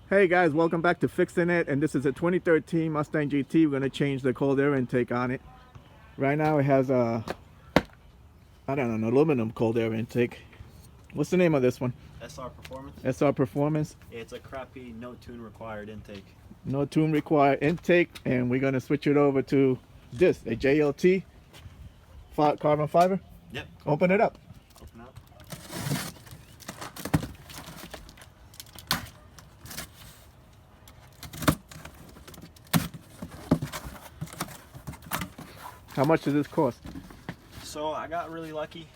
Hey guys, welcome back to Fixin' It, and this is a 2013 Mustang GT. We're going to change the cold air intake on it. Right now it has a, I don't know, an aluminum cold air intake. What's the name of this one? SR Performance. SR Performance. It's a crappy no tune required intake. No tune required intake, and we're going to switch it over to this, a JLT carbon fiber. Yep. Open it up. Open up. How much does this cost? So I got really lucky.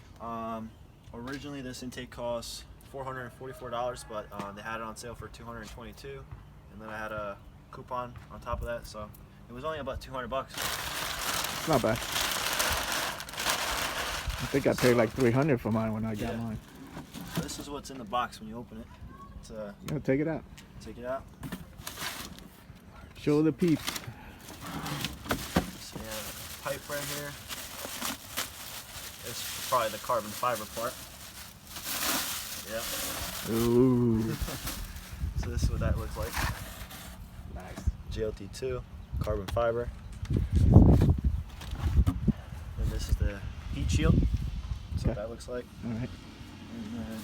Originally this intake cost $444, but they had it on sale for $222, and then I had a coupon on top of that, so it was only about $200. It's not bad. I think I paid like $300 for mine when I got mine. So this is what's in the box when you open it. It's Yeah, take it out. take it out. Show the peeps. So yeah, pipe right here. This is probably the carbon fiber part. Yep. Ooh. So this is what that looks like. Nice. JLT2, carbon fiber. And this is the heat shield. That's what that looks like. All right. And then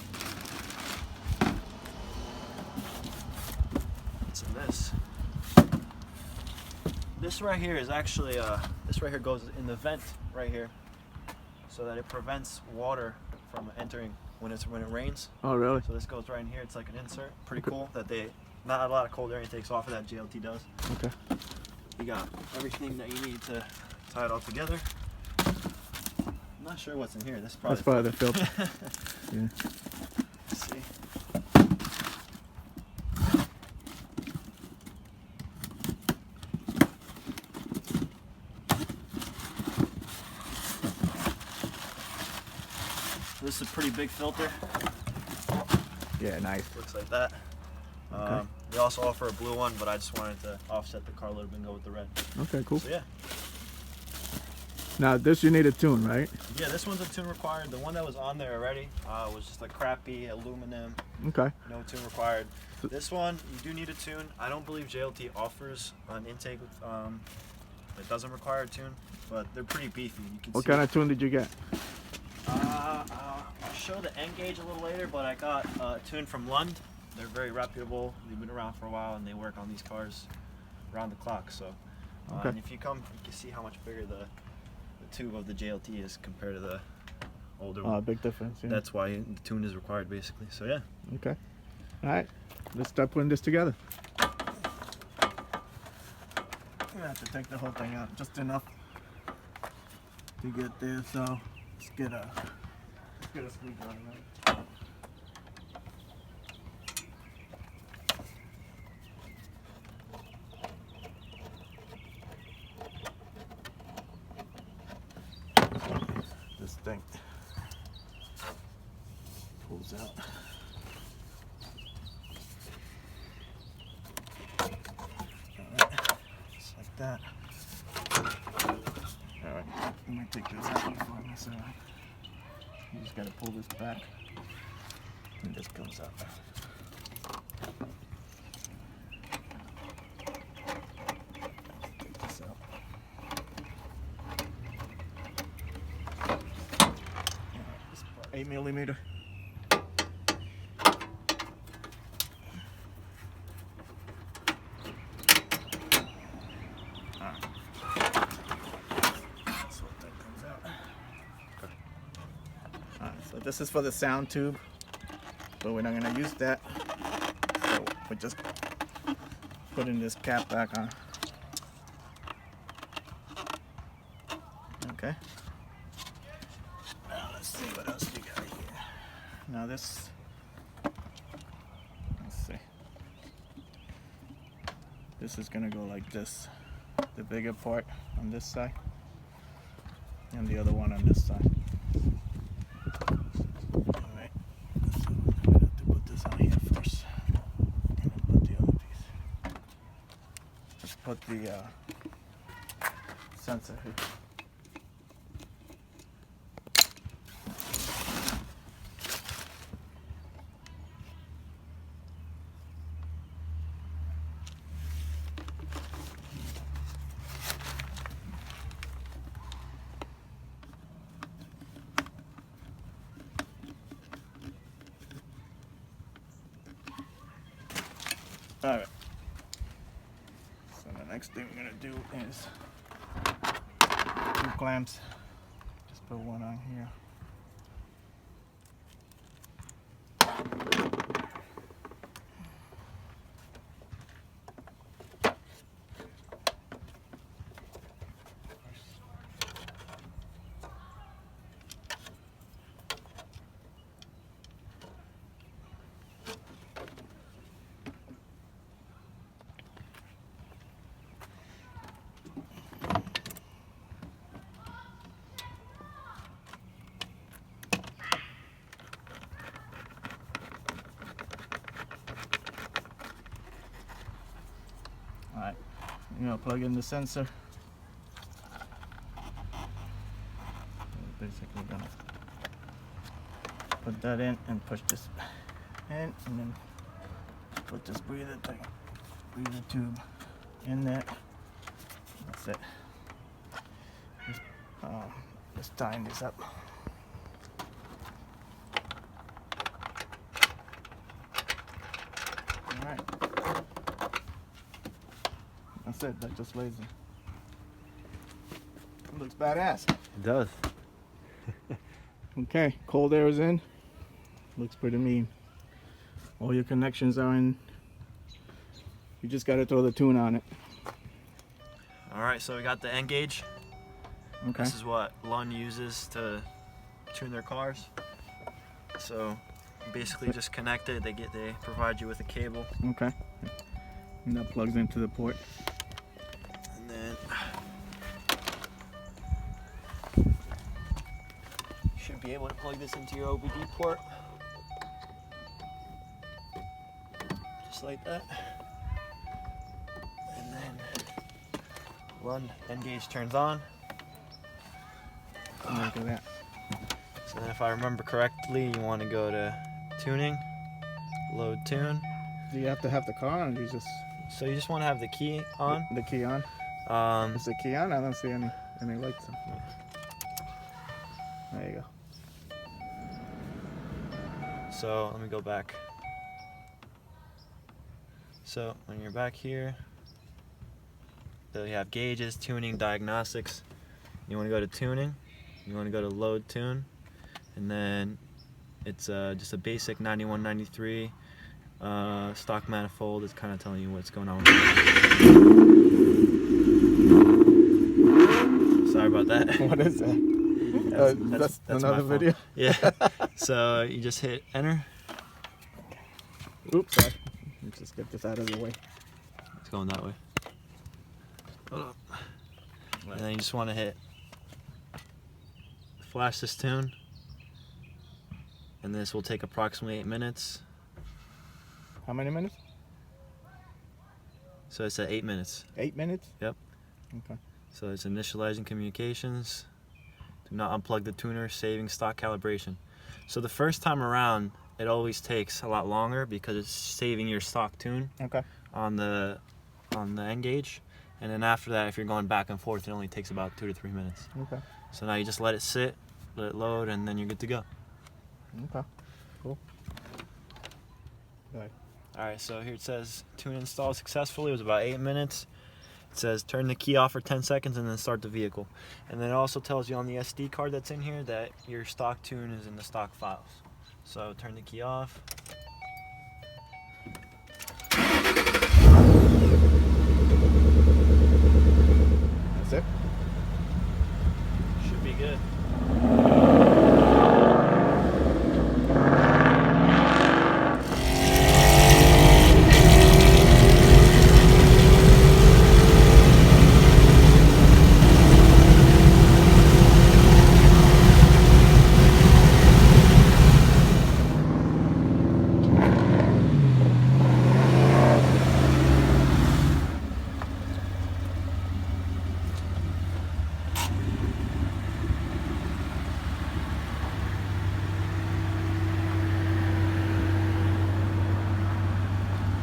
what's in this? This right here is actually this right here goes in the vent right here, so that it prevents water from entering when it rains. Oh, really? So this goes right in here. It's like an insert. Pretty cool that not a lot of cold air intakes offer that. JLT does. Okay. You got everything that you need to tie it all together. I'm not sure what's in here. This is probably That's probably the filter. Yeah. Let's see. This is a pretty big filter. Yeah, nice. Looks like that. Okay. They also offer a blue one, but I just wanted to offset the car a little bit and go with the red. Okay, cool. So yeah. Now this you need a tune, right? Yeah, this one's a tune required. The one that was on there already was just a crappy aluminum. Okay. No tune required. This one, you do need a tune. I don't believe JLT offers an intake with, that doesn't require a tune, but they're pretty beefy. You can What see kind of tune did you get? I'll show the end gauge a little later, but I got a tune from Lund. They're very reputable. They've been around for a while, and they work on these cars around the clock. So, Okay. and if you come, you can see how much bigger the tube of the JLT is compared to the older one. Big difference. Yeah. That's why the tune is required, basically. So yeah. Okay. All right. Let's start putting this together. I'm gonna have to take the whole thing out, just enough to get there. So let's get a screwdriver. Right? This thing pulls out. Alright, just like that. Alright, let me take this out before I mess around. You just gotta pull this back, and this comes out. Take this out. 8mm. That's what that comes out. Alright, so this is for the sound tube, but we're not gonna use that. So we're just putting this cap back on. Okay. Now let's see what else we got here. Now this, let's see. This is gonna go like this. The bigger part on this side, and the other one on this side. Alright, so I'm gonna have to put this on here first. And then put the other piece. Just put the sensor here. All right. So the next thing we're gonna do is 2 clamps. Just put one on here. Alright, I'm gonna plug in the sensor. Basically gonna put that in and push this in, and then put this breather tube in there. That's it. Just tying this up. Alright. That's it, that just lays it. It looks badass. It does. Okay, cold air is in. Looks pretty mean. All your connections are in. You just gotta throw the tune on it. Alright, so we got the N gauge. Okay. This is what Lund uses to tune their cars. So basically just connect it. They provide you with a cable. Okay. And that plugs into the port. And then you should be able to plug this into your OBD port. Just like that. And then Lund N gauge turns on. Look at that. So then if I remember correctly, you want to go to tuning, load tune. Do you have to have the car on, or you just So you just want to have the key on. the key on? Is the key on? I don't see any lights on. There you go. So let me go back. So when you're back here, you have gauges, tuning, diagnostics. You want to go to tuning. You want to go to load tune, and then it's just a basic 9193 stock manifold. It's kind of telling you what's going on with it. Sorry about that. What is that? That's another video. Yeah. So you just hit enter. Oops, sorry. Let's just get this out of the way. It's going that way. And then you just want to hit flash this tune, and this will take approximately 8 minutes. How many minutes? So it's at 8 minutes. 8 minutes? Yep. Okay. So it's initializing communications. Do not unplug the tuner, saving stock calibration. So the first time around, it always takes a lot longer because it's saving your stock tune Okay. on the N gauge. And then after that, if you're going back and forth, it only takes about 2 to 3 minutes. Okay. So now you just let it sit, let it load, and then you're good to go. Okay. Cool. Right. Alright, so here it says tune installed successfully. It was about 8 minutes. It says turn the key off for 10 seconds and then start the vehicle. And then it also tells you on the SD card that's in here that your stock tune is in the stock files. So turn the key off. That's it? Should be good.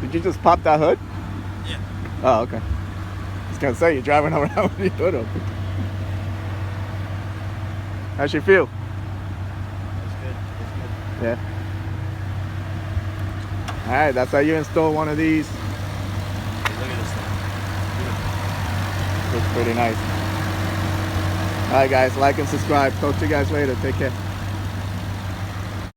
Did you just pop that hood? Yeah. Oh, okay. I was gonna say, you're driving around with your hood open. How's she feel? That's good. That's good. Yeah. Alright, that's how you install one of these Looks pretty nice. Alright guys, like and subscribe. Talk to you guys later. Take care.